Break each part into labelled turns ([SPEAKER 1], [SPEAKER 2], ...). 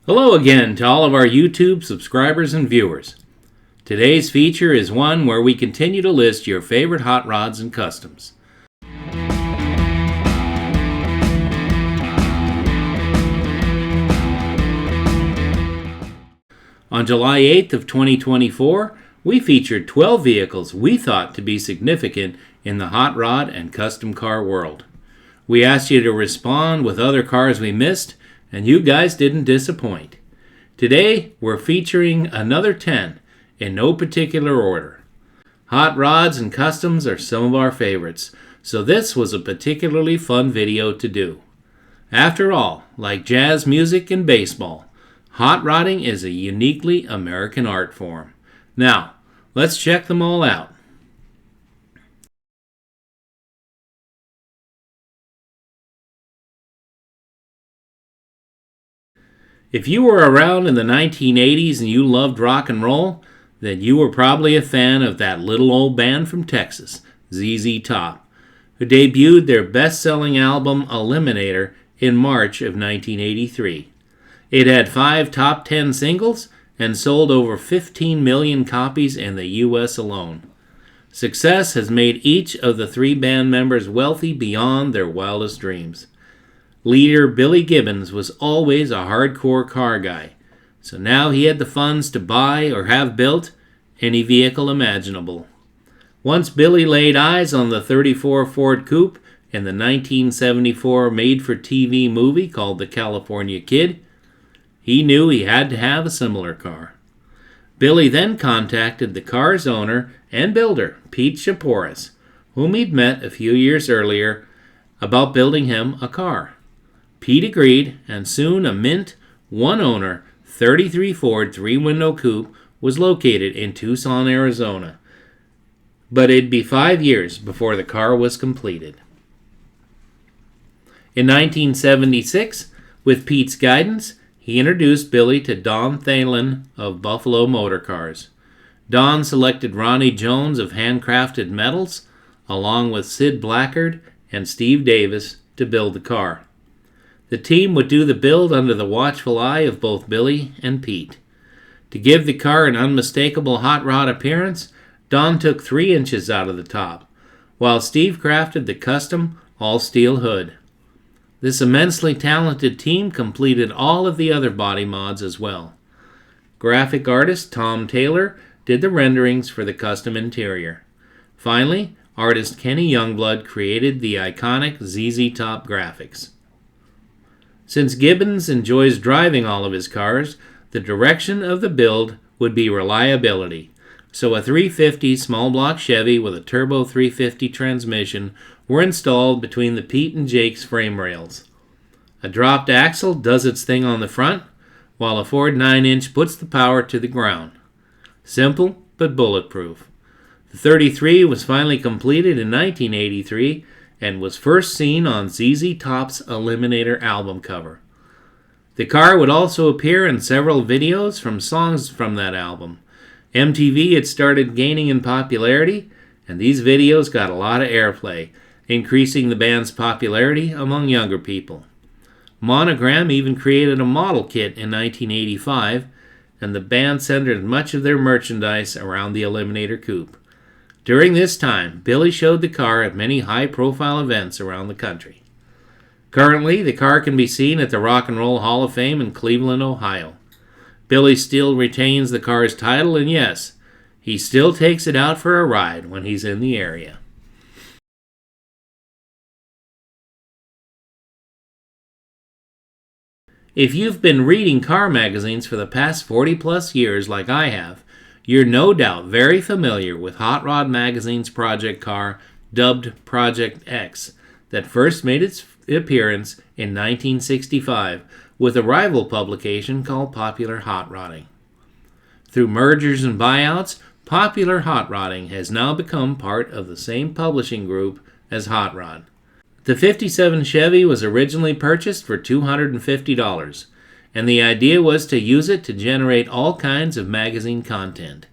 [SPEAKER 1] Hello again to all of our YouTube subscribers and viewers. Today's feature is one where we continue to list your favorite hot rods and customs. On July 8th of 2024, we featured 12 vehicles we thought to be significant in the hot rod and custom car world. We asked you to respond with other cars we missed, and you guys didn't disappoint. Today, we're featuring another 10 in no particular order. Hot rods and customs are some of our favorites, so this was a particularly fun video to do. After all, like jazz music and baseball, hot rodding is a uniquely American art form. Now, let's check them all out. If you were around in the 1980s and you loved rock and roll, then you were probably a fan of that little old band from Texas, ZZ Top, who debuted their best-selling album Eliminator in March of 1983. It had 5 top 10 singles and sold over 15 million copies in the U.S. alone. Success has made each of the 3 band members wealthy beyond their wildest dreams. Leader Billy Gibbons was always a hardcore car guy, so now he had the funds to buy or have built any vehicle imaginable. Once Billy laid eyes on the 34 Ford Coupe in the 1974 made-for-TV movie called The California Kid, he knew he had to have a similar car. Billy then contacted the car's owner and builder, Pete Shaporis, whom he'd met a few years earlier, about building him a car. Pete agreed, and soon a mint, one-owner, 33 Ford 3-window coupe was located in Tucson, Arizona. But it'd be 5 years before the car was completed. In 1976, with Pete's guidance, he introduced Billy to Don Thalen of Buffalo Motor Cars. Don selected Ronnie Jones of Handcrafted Metals, along with Sid Blackard and Steve Davis, to build the car. The team would do the build under the watchful eye of both Billy and Pete. To give the car an unmistakable hot rod appearance, Don took 3 inches out of the top, while Steve crafted the custom all-steel hood. This immensely talented team completed all of the other body mods as well. Graphic artist Tom Taylor did the renderings for the custom interior. Finally, artist Kenny Youngblood created the iconic ZZ Top graphics. Since Gibbons enjoys driving all of his cars, the direction of the build would be reliability. So a 350 small block Chevy with a turbo 350 transmission were installed between the Pete and Jake's frame rails. A dropped axle does its thing on the front, while a Ford 9-inch puts the power to the ground. Simple, but bulletproof. The 33 was finally completed in 1983 and was first seen on ZZ Top's Eliminator album cover. The car would also appear in several videos from songs from that album. MTV had started gaining in popularity, and these videos got a lot of airplay, increasing the band's popularity among younger people. Monogram even created a model kit in 1985, and the band centered much of their merchandise around the Eliminator coupe. During this time, Billy showed the car at many high-profile events around the country. Currently, the car can be seen at the Rock and Roll Hall of Fame in Cleveland, Ohio. Billy still retains the car's title, and yes, he still takes it out for a ride when he's in the area. If you've been reading car magazines for the past 40-plus years like I have, you're no doubt very familiar with Hot Rod Magazine's project car, dubbed Project X, that first made its appearance in 1965 with a rival publication called Popular Hot Rodding. Through mergers and buyouts, Popular Hot Rodding has now become part of the same publishing group as Hot Rod. The 57 Chevy was originally purchased for $250, and the idea was to use it to generate all kinds of magazine content.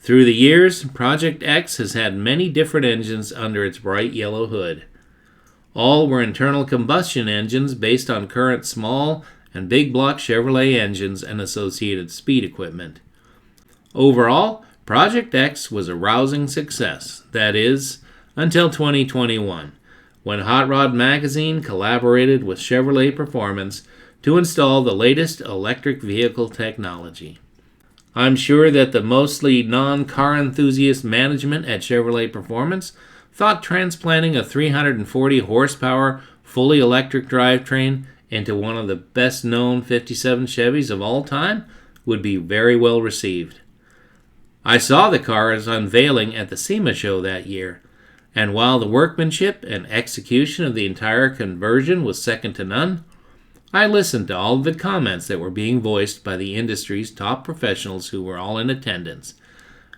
[SPEAKER 1] Through the years, Project X has had many different engines under its bright yellow hood. All were internal combustion engines based on current small and big block Chevrolet engines and associated speed equipment. Overall, Project X was a rousing success, that is, until 2021, when Hot Rod Magazine collaborated with Chevrolet Performance to install the latest electric vehicle technology. I'm sure that the mostly non-car enthusiast management at Chevrolet Performance thought transplanting a 340 horsepower fully electric drivetrain into one of the best-known 57 Chevys of all time would be very well received. I saw the car's unveiling at the SEMA show that year, and while the workmanship and execution of the entire conversion was second to none, I listened to all of the comments that were being voiced by the industry's top professionals who were all in attendance,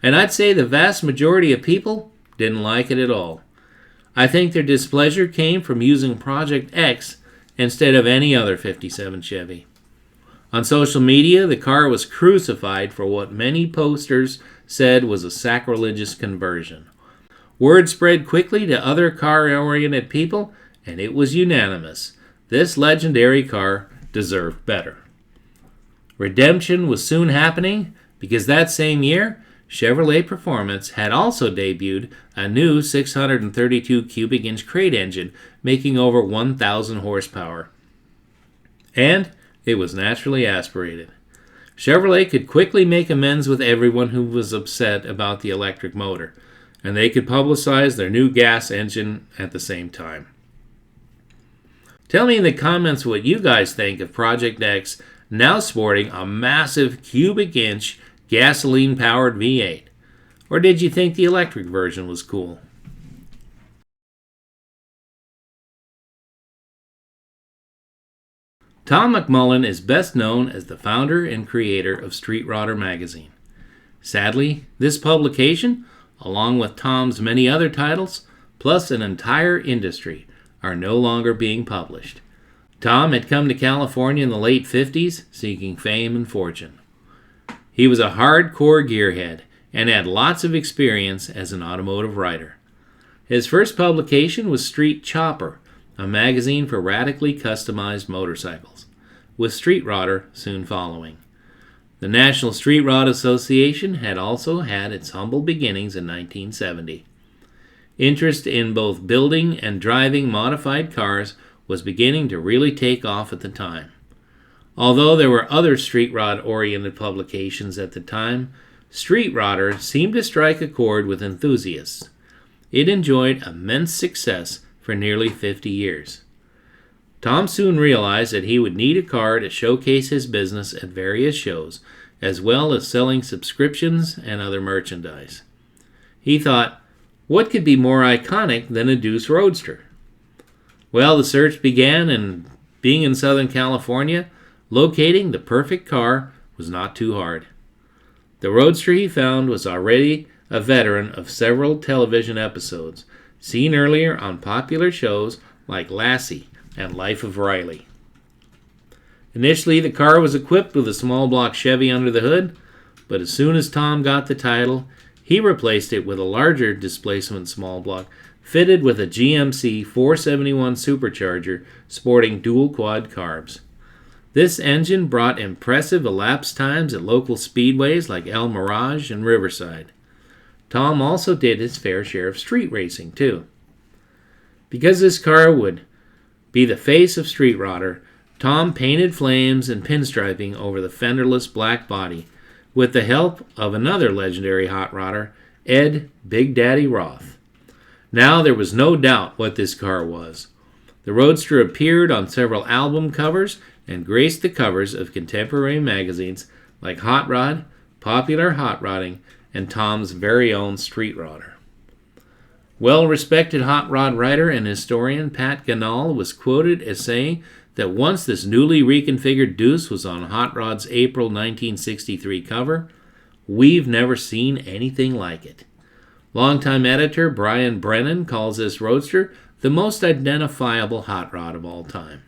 [SPEAKER 1] and I'd say the vast majority of people didn't like it at all. I think their displeasure came from using Project X instead of any other 57 Chevy. On social media, the car was crucified for what many posters said was a sacrilegious conversion. Word spread quickly to other car-oriented people, and it was unanimous. This legendary car deserved better. Redemption was soon happening because that same year, Chevrolet Performance had also debuted a new 632 cubic inch crate engine making over 1,000 horsepower. And it was naturally aspirated. Chevrolet could quickly make amends with everyone who was upset about the electric motor, and they could publicize their new gas engine at the same time. Tell me in the comments what you guys think of Project X now sporting a massive cubic inch gasoline-powered V8. Or did you think the electric version was cool? Tom McMullen is best known as the founder and creator of Street Rodder magazine. Sadly, this publication, along with Tom's many other titles, plus an entire industry, are no longer being published. Tom had come to California in the late 50s seeking fame and fortune. He was a hardcore gearhead and had lots of experience as an automotive writer. His first publication was Street Chopper, a magazine for radically customized motorcycles, with Street Rodder soon following. The National Street Rod Association had also had its humble beginnings in 1970. Interest in both building and driving modified cars was beginning to really take off at the time. Although there were other street rod-oriented publications at the time, Street Rodder seemed to strike a chord with enthusiasts. It enjoyed immense success for nearly 50 years. Tom soon realized that he would need a car to showcase his business at various shows, as well as selling subscriptions and other merchandise. He thought, what could be more iconic than a Deuce Roadster? Well, the search began, and being in Southern California, locating the perfect car was not too hard. The Roadster he found was already a veteran of several television episodes, seen earlier on popular shows like Lassie and Life of Riley. Initially, the car was equipped with a small block Chevy under the hood, but as soon as Tom got the title, he replaced it with a larger displacement small block fitted with a GMC 471 supercharger sporting dual quad carbs. This engine brought impressive elapsed times at local speedways like El Mirage and Riverside. Tom also did his fair share of street racing, too. Because this car would be the face of Street Rodder, Tom painted flames and pinstriping over the fenderless black body with the help of another legendary hot rodder, Ed Big Daddy Roth. Now there was no doubt what this car was. The Roadster appeared on several album covers and graced the covers of contemporary magazines like Hot Rod, Popular Hot Rodding, and Tom's very own Street Rodder. Well-respected hot rod writer and historian Pat Ganal was quoted as saying that once this newly reconfigured Deuce was on Hot Rod's April 1963 cover, we've never seen anything like it. Longtime editor Brian Brennan calls this Roadster the most identifiable hot rod of all time.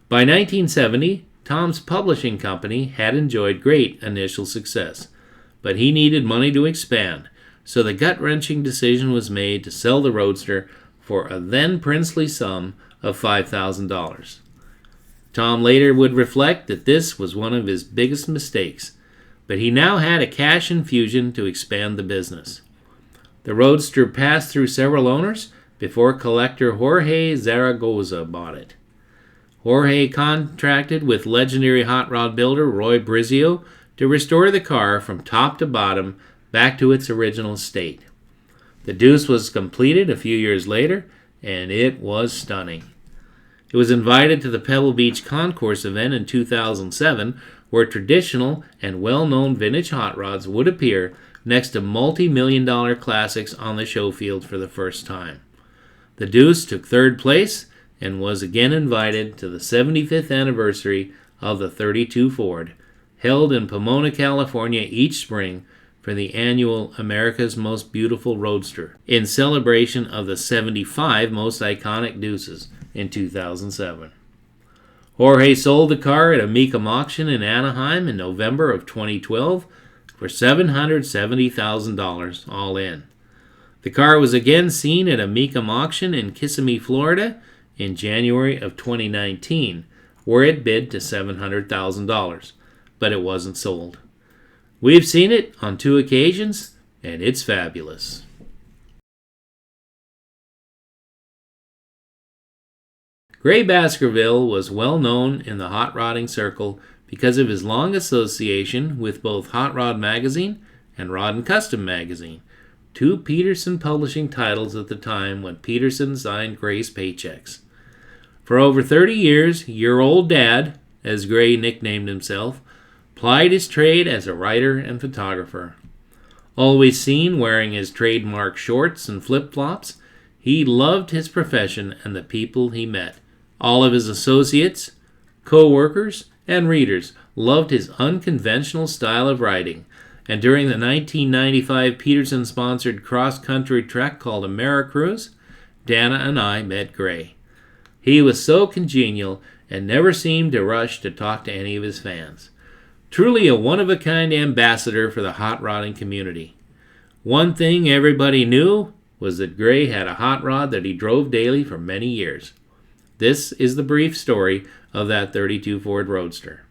[SPEAKER 1] By 1970, Tom's publishing company had enjoyed great initial success, but he needed money to expand, so the gut-wrenching decision was made to sell the Roadster for a then princely sum of $5,000. Tom later would reflect that this was one of his biggest mistakes, but he now had a cash infusion to expand the business. The Roadster passed through several owners before collector Jorge Zaragoza bought it. Jorge contracted with legendary hot rod builder Roy Brizio to restore the car from top to bottom back to its original state. The Deuce was completed a few years later, and it was stunning. It was invited to the Pebble Beach Concourse event in 2007, where traditional and well-known vintage hot rods would appear next to multi-million-dollar classics on the show field for the first time. The Deuce took third place and was again invited to the 75th anniversary of the 32 Ford, held in Pomona, California each spring for the annual America's Most Beautiful Roadster, in celebration of the 75 most iconic Deuces in 2007. Jorge sold the car at a Mecum auction in Anaheim in November of 2012 for $770,000 all in. The car was again seen at a Mecum auction in Kissimmee, Florida in January of 2019, where it bid to $700,000, but it wasn't sold. We've seen it on 2 occasions, and it's fabulous. Gray Baskerville was well known in the hot rodding circle because of his long association with both Hot Rod Magazine and Rod and Custom Magazine, 2 Peterson publishing titles at the time when Peterson signed Gray's paychecks. For over 30 years, your old dad, as Gray nicknamed himself, plied his trade as a writer and photographer. Always seen wearing his trademark shorts and flip-flops, he loved his profession and the people he met. All of his associates, co-workers, and readers loved his unconventional style of writing, and during the 1995 Peterson-sponsored cross-country trek called AmeriCruise, Dana and I met Gray. He was so congenial and never seemed to rush to talk to any of his fans. Truly a one-of-a-kind ambassador for the hot rodding community. One thing everybody knew was that Gray had a hot rod that he drove daily for many years. This is the brief story of that 32 Ford Roadster.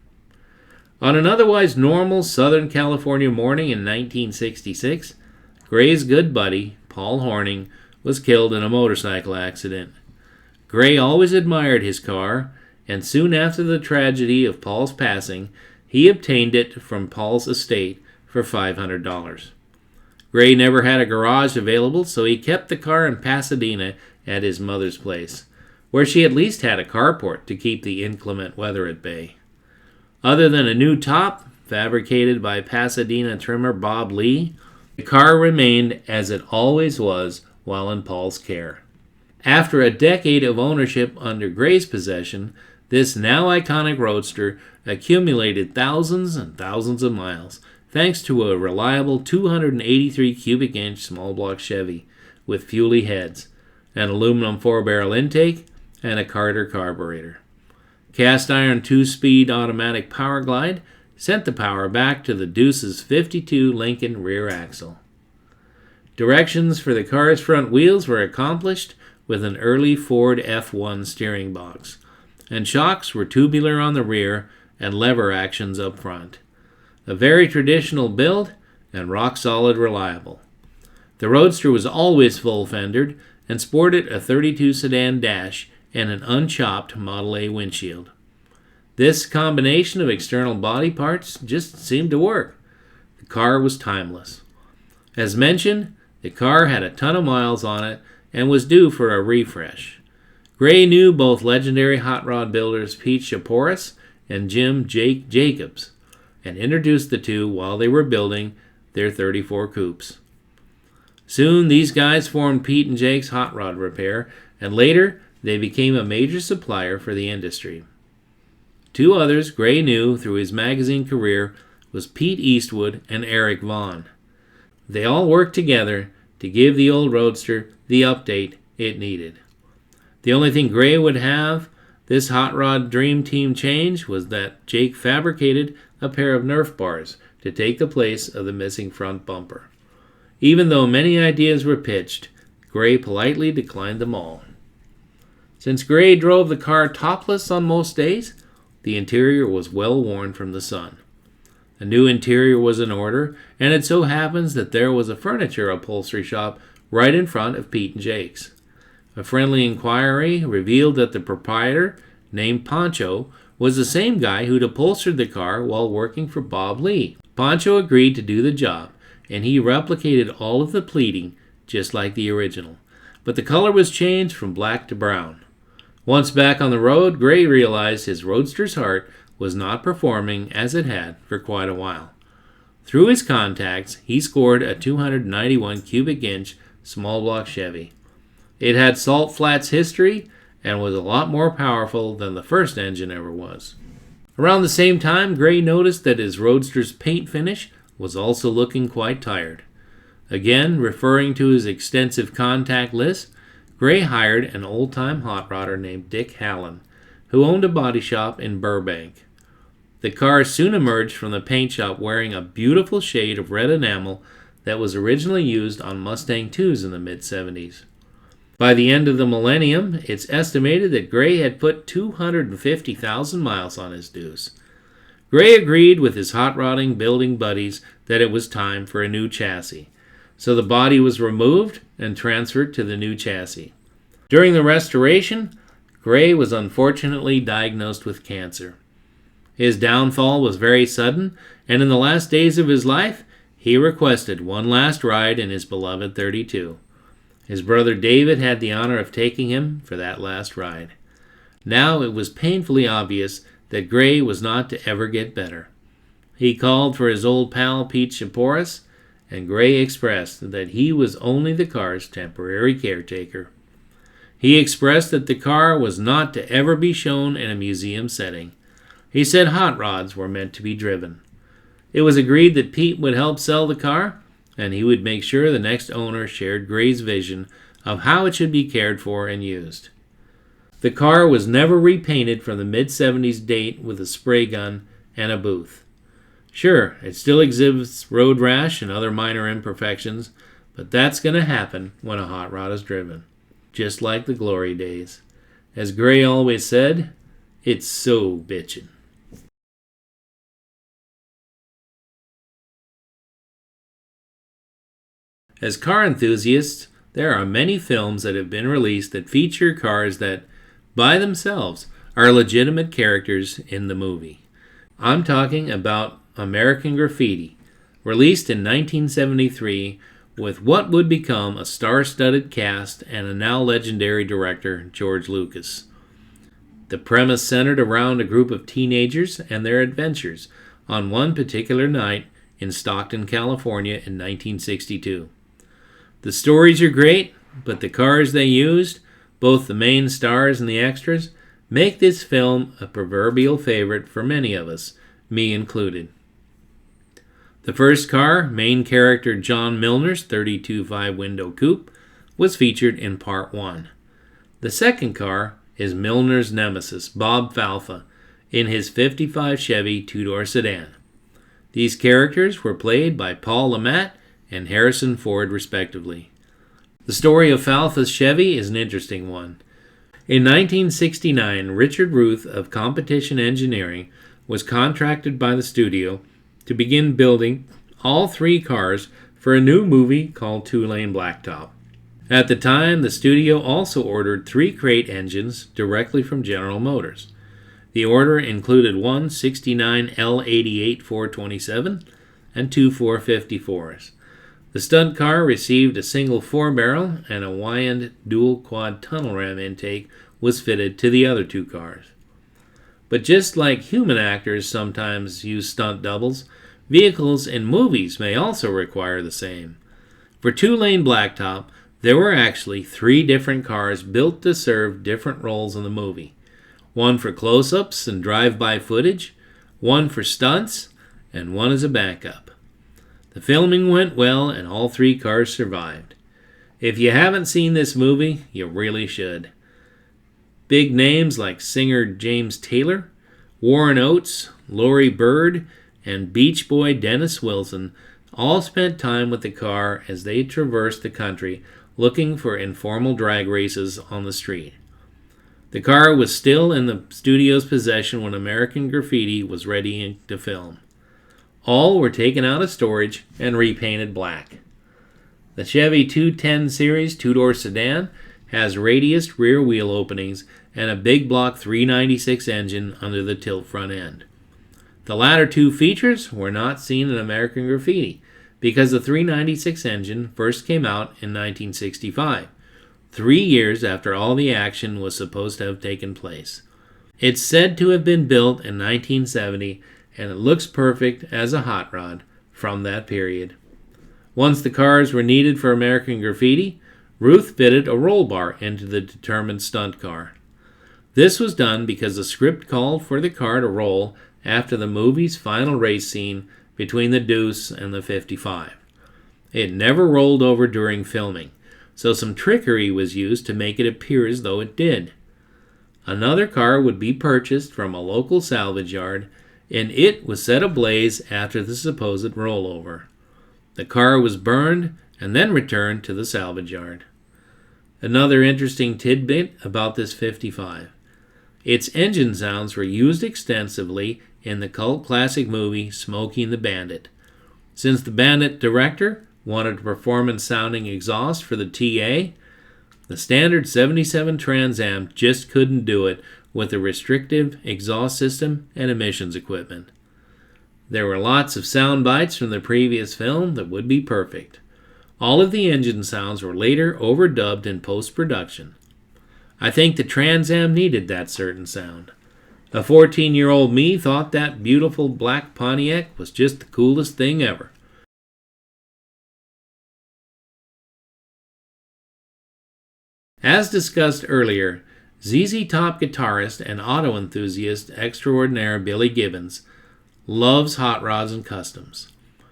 [SPEAKER 1] On an otherwise normal Southern California morning in 1966, Gray's good buddy, Paul Horning, was killed in a motorcycle accident. Gray always admired his car, and soon after the tragedy of Paul's passing, he obtained it from Paul's estate for $500. Gray never had a garage available, so he kept the car in Pasadena at his mother's place, where she at least had a carport to keep the inclement weather at bay. Other than a new top, fabricated by Pasadena trimmer Bob Lee, the car remained as it always was while in Paul's care. After a decade of ownership under Gray's possession, this now iconic Roadster accumulated thousands and thousands of miles, thanks to a reliable 283 cubic inch small block Chevy with Fuelie heads, an aluminum 4-barrel intake, and a Carter carburetor. Cast iron 2-speed automatic power glide sent the power back to the Deuce's 52 Lincoln rear axle. Directions for the car's front wheels were accomplished with an early Ford F1 steering box, and shocks were tubular on the rear and lever actions up front. A very traditional build and rock-solid reliable. The Roadster was always full-fendered and sported a 32 sedan dash and an unchopped Model A windshield. This combination of external body parts just seemed to work. The car was timeless. As mentioned, the car had a ton of miles on it and was due for a refresh. Gray knew both legendary hot rod builders Pete Shaporis and Jim Jake Jacobs, and introduced the two while they were building their 34 coupes. Soon these guys formed Pete and Jake's Hot Rod Repair, and later they became a major supplier for the industry. 2 others Gray knew through his magazine career was Pete Eastwood and Eric Vaughn. They all worked together to give the old Roadster the update it needed. The only thing Gray would have this hot rod dream team change was that Jake fabricated a pair of Nerf bars to take the place of the missing front bumper. Even though many ideas were pitched, Gray politely declined them all. Since Gray drove the car topless on most days, the interior was well worn from the sun. A new interior was in order, and it so happens that there was a furniture upholstery shop right in front of Pete and Jake's. A friendly inquiry revealed that the proprietor, named Pancho, was the same guy who'd upholstered the car while working for Bob Lee. Pancho agreed to do the job, and he replicated all of the pleating just like the original. But the color was changed from black to brown. Once back on the road, Gray realized his Roadster's heart was not performing as it had for quite a while. Through his contacts, he scored a 291 cubic inch small block Chevy. It had salt flats history and was a lot more powerful than the first engine ever was. Around the same time, Gray noticed that his Roadster's paint finish was also looking quite tired. Again, referring to his extensive contact list, Gray hired an old-time hot rodder named Dick Hallen, who owned a body shop in Burbank. The car soon emerged from the paint shop wearing a beautiful shade of red enamel that was originally used on Mustang IIs in the mid-70s. By the end of the millennium, it's estimated that Gray had put 250,000 miles on his Deuce. Gray agreed with his hot rodding building buddies that it was time for a new chassis, so the body was removed and transferred to the new chassis. During the restoration, Gray was unfortunately diagnosed with cancer. His downfall was very sudden, and in the last days of his life, he requested one last ride in his beloved 32. His brother David had the honor of taking him for that last ride. Now it was painfully obvious that Gray was not to ever get better. He called for his old pal Pete Chaporis, and Gray expressed that he was only the car's temporary caretaker. He expressed that the car was not to ever be shown in a museum setting. He said hot rods were meant to be driven. It was agreed that Pete would help sell the car, and he would make sure the next owner shared Gray's vision of how it should be cared for and used. The car was never repainted from the mid-70s date with a spray gun and a booth. Sure, it still exhibits road rash and other minor imperfections, but that's going to happen when a hot rod is driven, just like the glory days. As Gray always said, it's so bitchin'. As car enthusiasts, there are many films that have been released that feature cars that, by themselves, are legitimate characters in the movie. I'm talking about American Graffiti, released in 1973 with what would become a star-studded cast and a now legendary director, George Lucas. The premise centered around a group of teenagers and their adventures on one particular night in Stockton, California in 1962. The stories are great, but the cars they used, both the main stars and the extras, make this film a proverbial favorite for many of us, me included. The first car, main character John Milner's 32 5-window coupe, was featured in Part 1. The second car is Milner's nemesis, Bob Falfa, in his 55 Chevy two-door sedan. These characters were played by Paul LeMat and Harrison Ford, respectively. The story of Falfa's Chevy is an interesting one. In 1969, Richard Ruth of Competition Engineering was contracted by the studio to begin building all three cars for a new movie called Two-Lane Blacktop. At the time, the studio also ordered 3 crate engines directly from General Motors. The order included one 69 L88 427 and 2 454s. The stunt car received a single 4-barrel, and a Wyand dual-quad tunnel ram intake was fitted to the other 2 cars. But just like human actors sometimes use stunt doubles, vehicles in movies may also require the same. For Two-Lane Blacktop, there were actually 3 different cars built to serve different roles in the movie. One for close-ups and drive-by footage, one for stunts, and one as a backup. The filming went well, and all 3 cars survived. If you haven't seen this movie, you really should. Big names like singer James Taylor, Warren Oates, Laurie Bird, and Beach Boy Dennis Wilson all spent time with the car as they traversed the country looking for informal drag races on the street. The car was still in the studio's possession when American Graffiti was ready to film. All were taken out of storage and repainted black. The Chevy 210 Series two-door sedan has radiused rear wheel openings and a big block 396 engine under the tilt front end. The latter two features were not seen in American Graffiti because the 396 engine first came out in 1965, 3 years after all the action was supposed to have taken place. It's said to have been built in 1970, and it looks perfect as a hot rod from that period. Once the cars were needed for American Graffiti, Ruth fitted a roll bar into the determined stunt car. This was done because the script called for the car to roll after the movie's final race scene between the Deuce and the 55. It never rolled over during filming, so some trickery was used to make it appear as though it did. Another car would be purchased from a local salvage yard, and it was set ablaze after the supposed rollover. The car was burned and then returned to the salvage yard. Another interesting tidbit about this 55. Its engine sounds were used extensively in the cult classic movie Smokey and the Bandit. Since the Bandit director wanted a performance-sounding exhaust for the TA, the standard 77 Trans Am just couldn't do it with a restrictive exhaust system and emissions equipment. There were lots of sound bites from the previous film that would be perfect. All of the engine sounds were later overdubbed in post-production. I think the Trans Am needed that certain sound. A 14-year-old me thought that beautiful black Pontiac was just the coolest thing ever. As discussed earlier, ZZ Top guitarist and auto enthusiast extraordinaire Billy Gibbons loves hot rods and customs.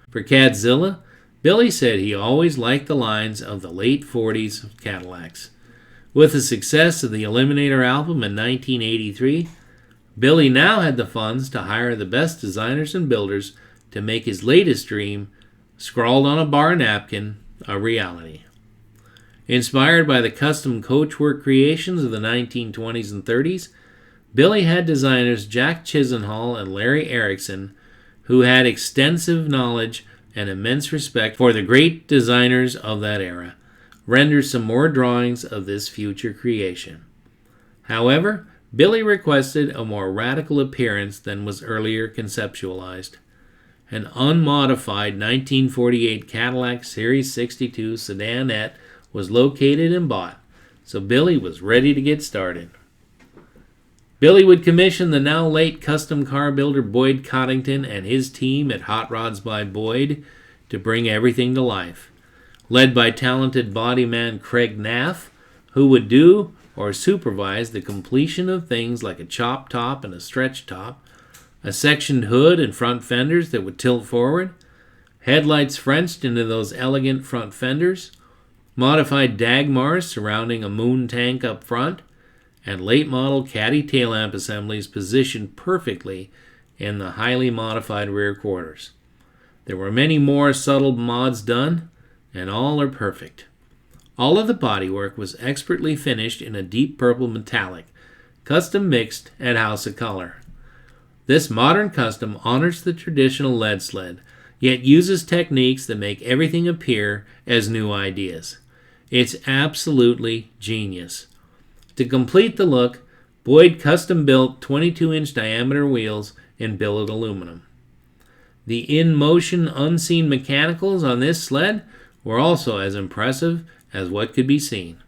[SPEAKER 1] For Cadzilla, Billy said he always liked the lines of the late 40s Cadillacs. With the success of the Eliminator album in 1983, Billy now had the funds to hire the best designers and builders to make his latest dream, scrawled on a bar napkin, a reality. Inspired by the custom coachwork creations of the 1920s and 30s, Billy had designers Jack Chisenhall and Larry Erickson, who had extensive knowledge and immense respect for the great designers of that era, render some more drawings of this future creation. However, Billy requested a more radical appearance than was earlier conceptualized. An unmodified 1948 Cadillac Series 62 sedanette was located and bought, so Billy was ready to get started. Billy would commission the now late custom car builder Boyd Coddington and his team at Hot Rods by Boyd to bring everything to life, led by talented bodyman Craig Naff, who would do or supervise the completion of things like a chop top and a stretch top, a sectioned hood and front fenders that would tilt forward, headlights Frenched into those elegant front fenders, modified Dagmars surrounding a moon tank up front, and late-model caddy tail lamp assemblies positioned perfectly in the highly modified rear quarters. There were many more subtle mods done, and all are perfect. All of the bodywork was expertly finished in a deep purple metallic, custom mixed at House of Color. This modern custom honors the traditional lead sled, yet uses techniques that make everything appear as new ideas. It's absolutely genius. To complete the look, Boyd custom-built 22-inch diameter wheels in billet aluminum. The in-motion, unseen mechanicals on this sled were also as impressive as what could be seen.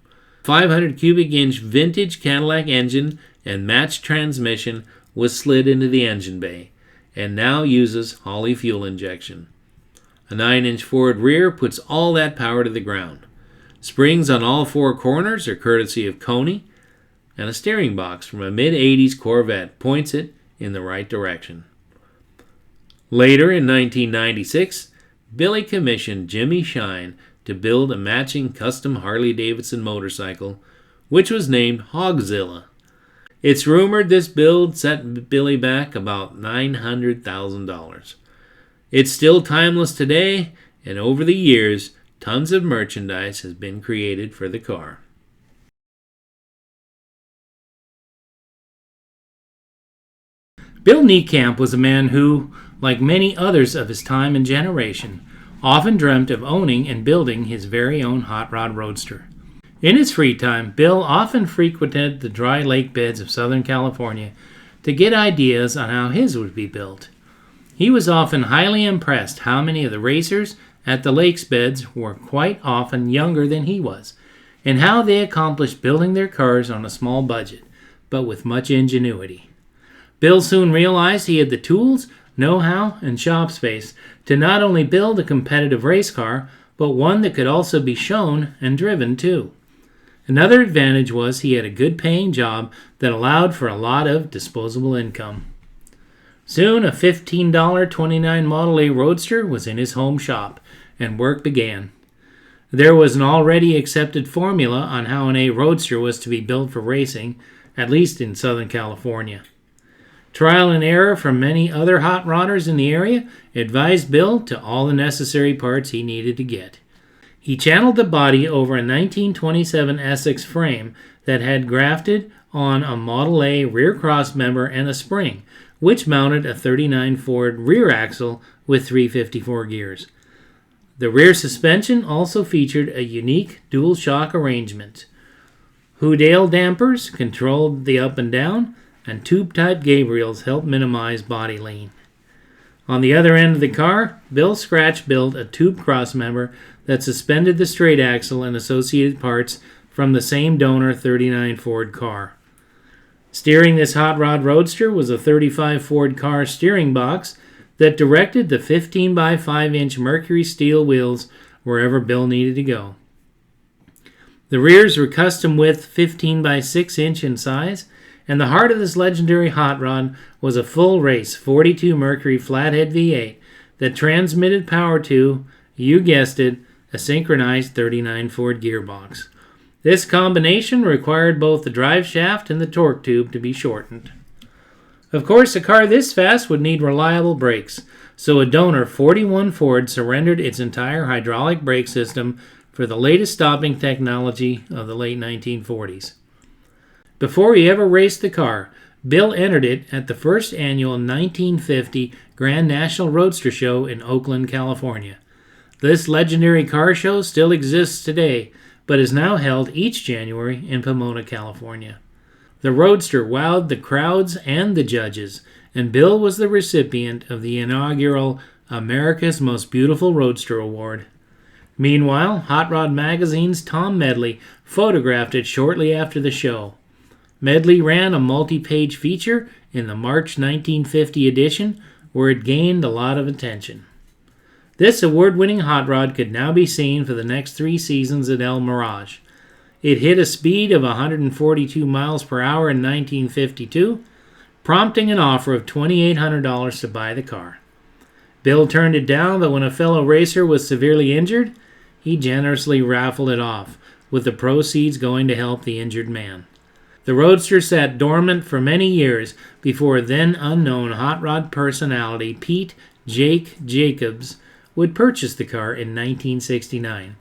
[SPEAKER 1] 500 cubic inch vintage Cadillac engine and matched transmission was slid into the engine bay, and now uses Holley fuel injection. A 9-inch forward rear puts all that power to the ground. Springs on all four corners are courtesy of Coney, and a steering box from a mid-80s Corvette points it in the right direction. Later in 1996, Billy commissioned Jimmy Shine to build a matching custom Harley-Davidson motorcycle, which was named Hogzilla. It's rumored this build set Billy back about $900,000. It's still timeless today, and over the years, tons of merchandise has been created for the car. Bill Niekamp was a man who, like many others of his time and generation, often dreamt of owning and building his very own hot rod roadster. In his free time, Bill often frequented the dry lake beds of Southern California to get ideas on how his would be built. He was often highly impressed how many of the racers at the lake's beds were quite often younger than he was, and how they accomplished building their cars on a small budget, but with much ingenuity. Bill soon realized he had the tools, know-how, and shop space to not only build a competitive race car, but one that could also be shown and driven too. Another advantage was he had a good paying job that allowed for a lot of disposable income. Soon a $15 '29 Model A Roadster was in his home shop, and work began. There was an already accepted formula on how an A Roadster was to be built for racing, at least in Southern California. Trial and error from many other hot rodders in the area advised Bill to all the necessary parts he needed to get. He channeled the body over a 1927 Essex frame that had grafted on a Model A rear crossmember and a spring, which mounted a 39 Ford rear axle with 354 gears. The rear suspension also featured a unique dual shock arrangement. Houdale dampers controlled the up and down, and tube-type Gabriels helped minimize body lean. On the other end of the car, Bill Scratch built a tube crossmember that suspended the straight axle and associated parts from the same donor 39 Ford car. Steering this hot rod roadster was a 35 Ford car steering box that directed the 15 by 5 inch mercury steel wheels wherever Bill needed to go. The rears were custom width 15 by 6 inch in size, and the heart of this legendary hot rod was a full race 42 Mercury flathead V8 that transmitted power to, you guessed it, a synchronized 39 Ford gearbox. This combination required both the drive shaft and the torque tube to be shortened. Of course, a car this fast would need reliable brakes, so a donor 41 Ford surrendered its entire hydraulic brake system for the latest stopping technology of the late 1940s. Before he ever raced the car, Bill entered it at the first annual 1950 Grand National Roadster Show in Oakland, California. This legendary car show still exists today, but is now held each January in Pomona, California. The Roadster wowed the crowds and the judges, and Bill was the recipient of the inaugural America's Most Beautiful Roadster Award. Meanwhile, Hot Rod Magazine's Tom Medley photographed it shortly after the show. Medley ran a multi-page feature in the March 1950 edition, where it gained a lot of attention. This award-winning hot rod could now be seen for the next 3 seasons at El Mirage. It hit a speed of 142 miles per hour in 1952, prompting an offer of $2,800 to buy the car. Bill turned it down, but when a fellow racer was severely injured, he generously raffled it off, with the proceeds going to help the injured man. The Roadster sat dormant for many years before then-unknown hot rod personality Pete Jake Jacobs would purchase the car in 1969.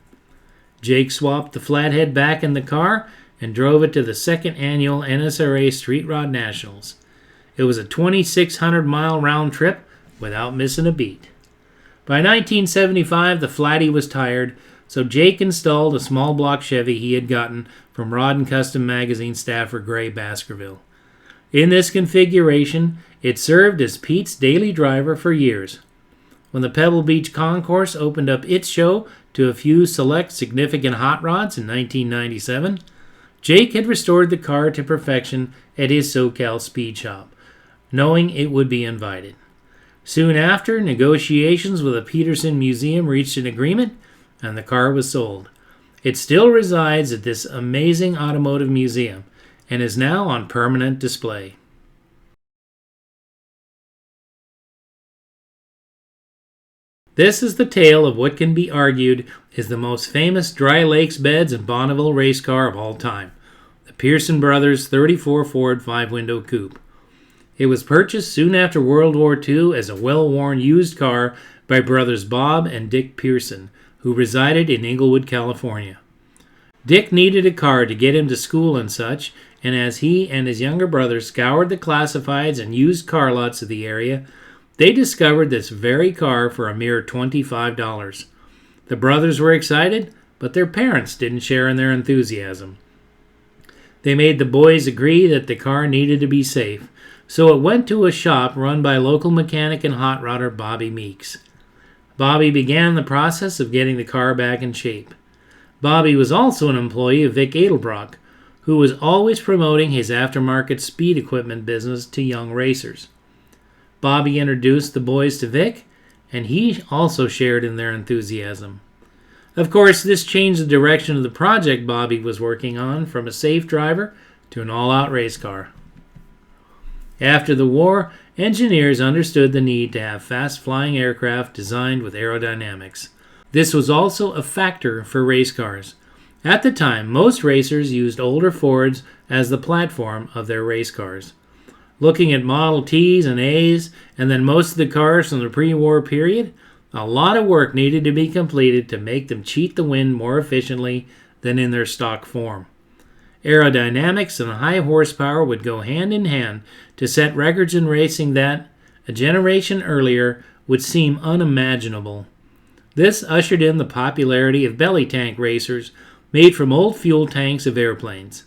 [SPEAKER 1] Jake swapped the flathead back in the car and drove it to the second annual NSRA Street Rod Nationals. It was a 2,600-mile round trip without missing a beat. By 1975, the Flatty was tired, so Jake installed a small block Chevy he had gotten from Rod and Custom Magazine staffer Gray Baskerville. In this configuration, it served as Pete's daily driver for years. When the Pebble Beach Concourse opened up its show to a few select significant hot rods in 1997, Jake had restored the car to perfection at his SoCal speed shop, knowing it would be invited. Soon after, negotiations with the Peterson Museum reached an agreement, and the car was sold. It still resides at this amazing automotive museum and is now on permanent display. This is the tale of what can be argued is the most famous dry lakes beds and Bonneville race car of all time, the Pearson Brothers 34 Ford 5-window coupe. It was purchased soon after World War II as a well-worn used car by brothers Bob and Dick Pearson, who resided in Inglewood, California. Dick needed a car to get him to school and such, and as he and his younger brother scoured the classifieds and used car lots of the area, they discovered this very car for a mere $25. The brothers were excited, but their parents didn't share in their enthusiasm. They made the boys agree that the car needed to be safe, so it went to a shop run by local mechanic and hot rodder Bobby Meeks. Bobby began the process of getting the car back in shape. Bobby was also an employee of Vic Edelbrock, who was always promoting his aftermarket speed equipment business to young racers. Bobby introduced the boys to Vic, and he also shared in their enthusiasm. Of course, this changed the direction of the project Bobby was working on from a safe driver to an all-out race car. After the war, engineers understood the need to have fast-flying aircraft designed with aerodynamics. This was also a factor for race cars. At the time, most racers used older Fords as the platform of their race cars. Looking at Model Ts and As, and then most of the cars from the pre-war period, a lot of work needed to be completed to make them cheat the wind more efficiently than in their stock form. Aerodynamics and high horsepower would go hand in hand to set records in racing that, a generation earlier, would seem unimaginable. This ushered in the popularity of belly tank racers made from old fuel tanks of airplanes.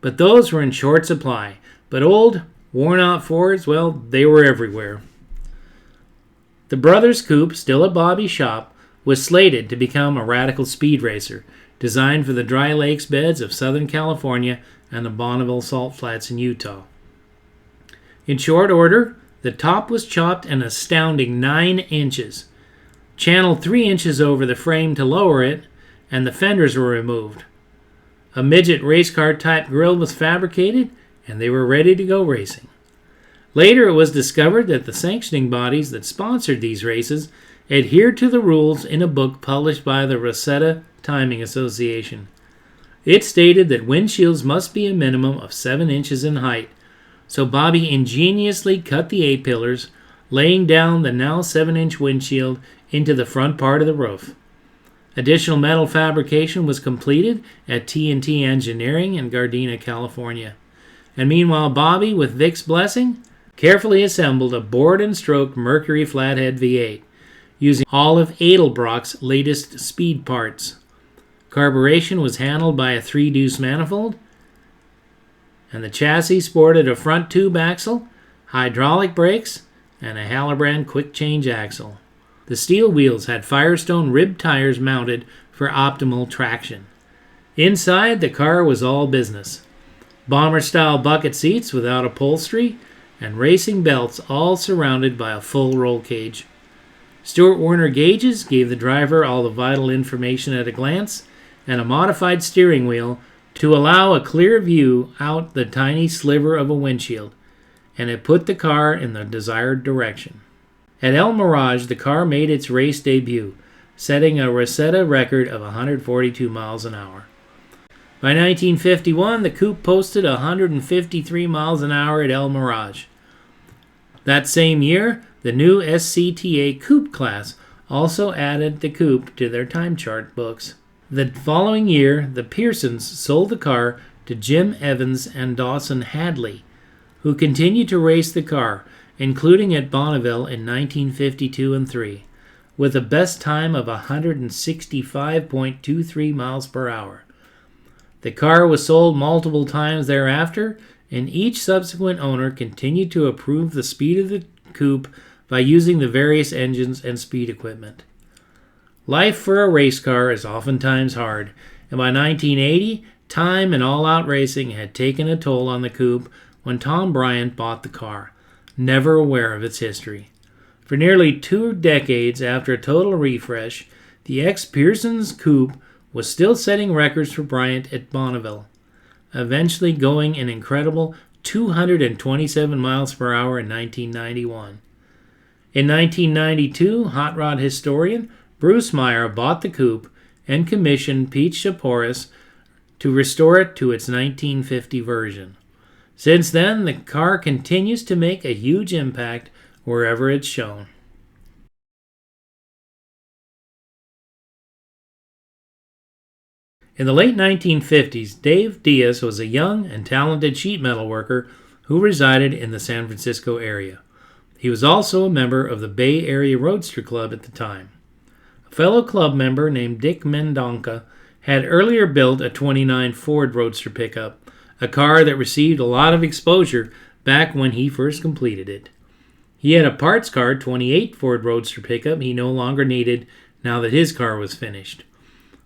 [SPEAKER 1] But those were in short supply, but old, worn-out Fords, well, they were everywhere. The brothers' coupe, still at Bobby's shop, was slated to become a radical speed racer, designed for the dry lakes beds of Southern California and the Bonneville Salt Flats in Utah. In short order, the top was chopped an astounding 9 inches, channeled 3 inches over the frame to lower it, and the fenders were removed. A midget race car type grille was fabricated, and they were ready to go racing. Later, it was discovered that the sanctioning bodies that sponsored these races adhered to the rules in a book published by the Rosetta Timing Association. It stated that windshields must be a minimum of 7 inches in height, so Bobby ingeniously cut the A-pillars, laying down the now 7-inch windshield into the front part of the roof. Additional metal fabrication was completed at T&T Engineering in Gardena, California. And meanwhile, Bobby, with Vic's blessing, carefully assembled a bored and stroked Mercury flathead V8, using all of Edelbrock's latest speed parts. Carburation was handled by a 3-deuce manifold, and the chassis sported a front tube axle, hydraulic brakes, and a Halloran quick-change axle. The steel wheels had Firestone ribbed tires mounted for optimal traction. Inside, the car was all business. Bomber-style bucket seats without upholstery, and racing belts all surrounded by a full roll cage. Stuart Warner gauges gave the driver all the vital information at a glance, and a modified steering wheel to allow a clear view out the tiny sliver of a windshield, and it put the car in the desired direction. At El Mirage, the car made its race debut, setting a Rosetta record of 142 miles an hour. By 1951, the coupe posted 153 miles an hour at El Mirage. That same year, the new SCTA coupe class also added the coupe to their time chart books. The following year, the Pearsons sold the car to Jim Evans and Dawson Hadley, who continued to race the car, including at Bonneville in 1952 and 3, with a best time of 165.23 miles per hour. The car was sold multiple times thereafter, and each subsequent owner continued to improve the speed of the coupe by using the various engines and speed equipment. Life for a race car is oftentimes hard, and by 1980, time and all-out racing had taken a toll on the coupe when Tom Bryant bought the car, never aware of its history. For nearly 2 decades after a total refresh, the ex-Pearson's coupe was still setting records for Bryant at Bonneville, eventually going an incredible 227 miles per hour in 1991. In 1992, hot rod historian Bruce Meyer bought the coupe and commissioned Pete Shaporis to restore it to its 1950 version. Since then, the car continues to make a huge impact wherever it's shown. In the late 1950s, Dave Diaz was a young and talented sheet metal worker who resided in the San Francisco area. He was also a member of the Bay Area Roadster Club at the time. A fellow club member named Dick Mendonca had earlier built a '29 Ford Roadster pickup, a car that received a lot of exposure back when he first completed it. He had a parts car '28 Ford Roadster pickup he no longer needed now that his car was finished.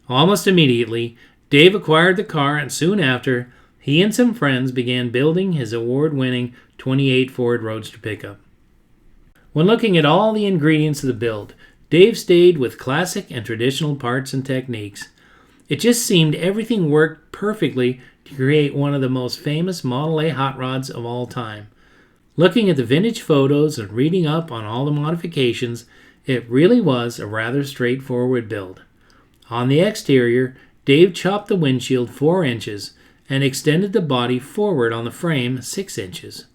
[SPEAKER 1] Almost immediately, Dave acquired the car, and soon after, he and some friends began building his award-winning '28 Ford Roadster pickup. When looking at all the ingredients of the build, Dave stayed with classic and traditional parts and techniques. It just seemed everything worked perfectly to create one of the most famous Model A hot rods of all time. Looking at the vintage photos and reading up on all the modifications, it really was a rather straightforward build. On the exterior, Dave chopped the windshield 4 inches and extended the body forward on the frame 6 inches.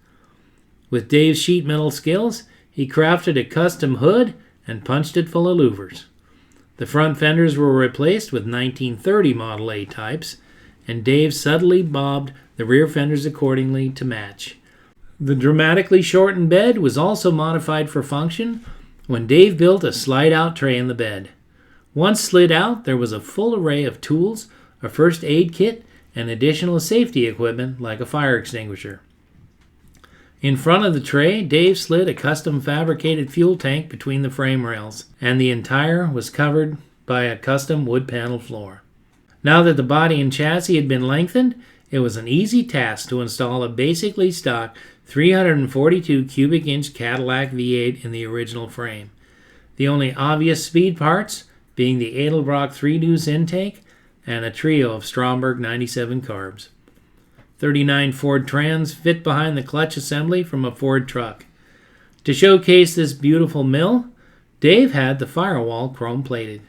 [SPEAKER 1] With Dave's sheet metal skills, he crafted a custom hood and punched it full of louvers. The front fenders were replaced with 1930 Model A types, and Dave subtly bobbed the rear fenders accordingly to match. The dramatically shortened bed was also modified for function when Dave built a slide-out tray in the bed. Once slid out, there was a full array of tools, a first aid kit, and additional safety equipment like a fire extinguisher. In front of the tray, Dave slid a custom fabricated fuel tank between the frame rails, and the entire was covered by a custom wood panel floor. Now that the body and chassis had been lengthened, it was an easy task to install a basically stock 342 cubic inch Cadillac V8 in the original frame. The only obvious speed parts being the Edelbrock 3-deuce intake and a trio of Stromberg 97 carbs. 39 Ford Trans fit behind the clutch assembly from a Ford truck. To showcase this beautiful mill, Dave had the firewall chrome plated.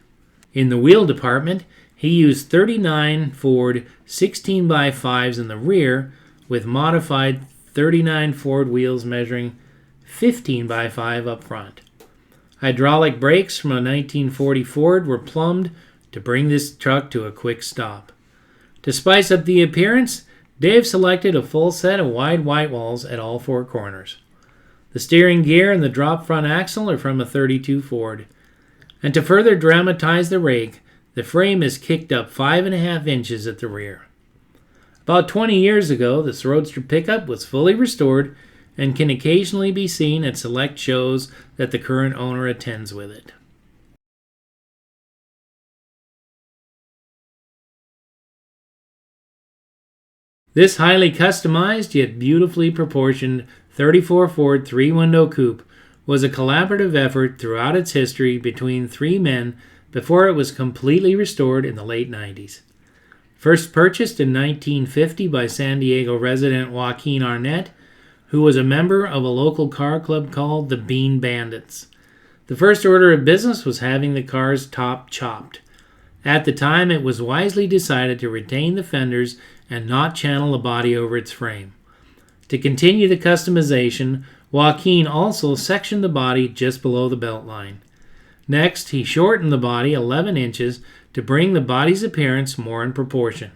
[SPEAKER 1] In the wheel department, he used 39 Ford 16x5s in the rear with modified 39 Ford wheels measuring 15x5 up front. Hydraulic brakes from a 1940 Ford were plumbed to bring this truck to a quick stop. To spice up the appearance, Dave selected a full set of wide white walls at all 4 corners. The steering gear and the drop front axle are from a 32 Ford. And to further dramatize the rig, the frame is kicked up 5.5 inches at the rear. About 20 years ago, this Roadster pickup was fully restored and can occasionally be seen at select shows that the current owner attends with it. This highly customized yet beautifully proportioned 34 Ford 3-window coupe was a collaborative effort throughout its history between 3 men before it was completely restored in the late 90s. First purchased in 1950 by San Diego resident Wen Arnette, who was a member of a local car club called the Bean Bandits. The first order of business was having the car's top chopped. At the time, it was wisely decided to retain the fenders and not channel the body over its frame. To continue the customization, Joaquin also sectioned the body just below the belt line. Next, he shortened the body 11 inches to bring the body's appearance more in proportion.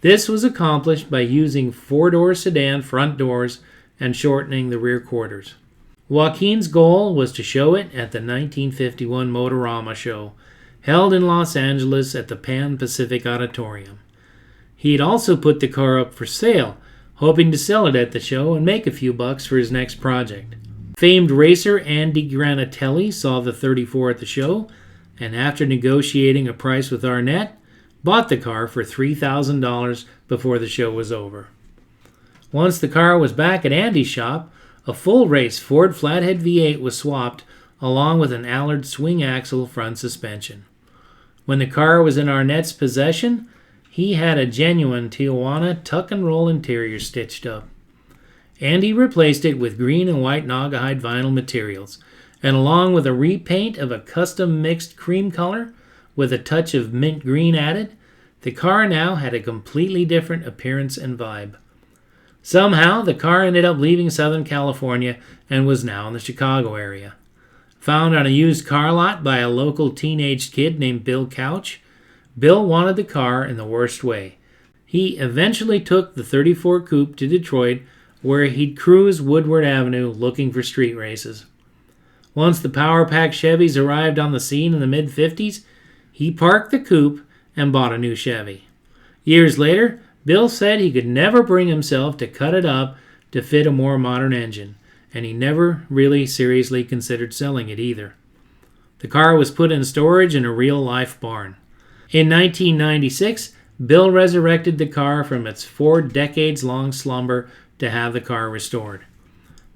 [SPEAKER 1] This was accomplished by using 4-door sedan front doors and shortening the rear quarters. Joaquin's goal was to show it at the 1951 Motorama show, held in Los Angeles at the Pan Pacific Auditorium. He had also put the car up for sale, hoping to sell it at the show and make a few bucks for his next project. Famed racer Andy Granatelli saw the 34 at the show, and after negotiating a price with Arnette, bought the car for $3,000 before the show was over. Once the car was back at Andy's shop, a full-race Ford Flathead V8 was swapped along with an Allard swing axle front suspension. When the car was in Arnette's possession, he had a genuine Tijuana tuck-and-roll interior stitched up. Andy replaced it with green and white Naugahyde vinyl materials, and along with a repaint of a custom mixed cream color with a touch of mint green added, the car now had a completely different appearance and vibe. Somehow, the car ended up leaving Southern California and was now in the Chicago area. Found on a used car lot by a local teenage kid named Bill Couch, Bill wanted the car in the worst way. He eventually took the 34 Coupe to Detroit, where he'd cruise Woodward Avenue looking for street races. Once the Power Pack Chevys arrived on the scene in the mid-50s, he parked the Coupe and bought a new Chevy. Years later, Bill said he could never bring himself to cut it up to fit a more modern engine, and he never really seriously considered selling it either. The car was put in storage in a real-life barn. In 1996, Bill resurrected the car from its 4 decades-long slumber to have the car restored.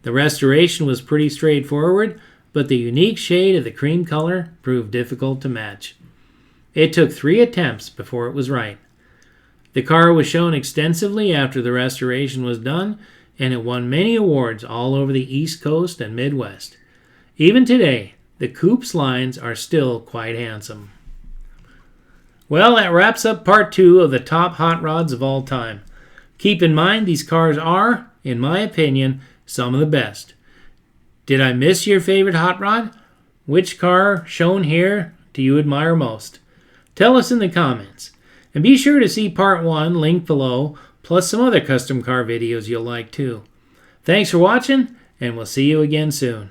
[SPEAKER 1] The restoration was pretty straightforward, but the unique shade of the cream color proved difficult to match. It took 3 attempts before it was right. The car was shown extensively after the restoration was done, and it won many awards all over the East Coast and Midwest. Even today, the Coupe's lines are still quite handsome. Well, that wraps up part 2 of the top hot rods of all time. Keep in mind, these cars are, in my opinion, some of the best. Did I miss your favorite hot rod? Which car shown here do you admire most? Tell us in the comments. And be sure to see part 1 linked below, plus some other custom car videos you'll like too. Thanks for watching, and we'll see you again soon.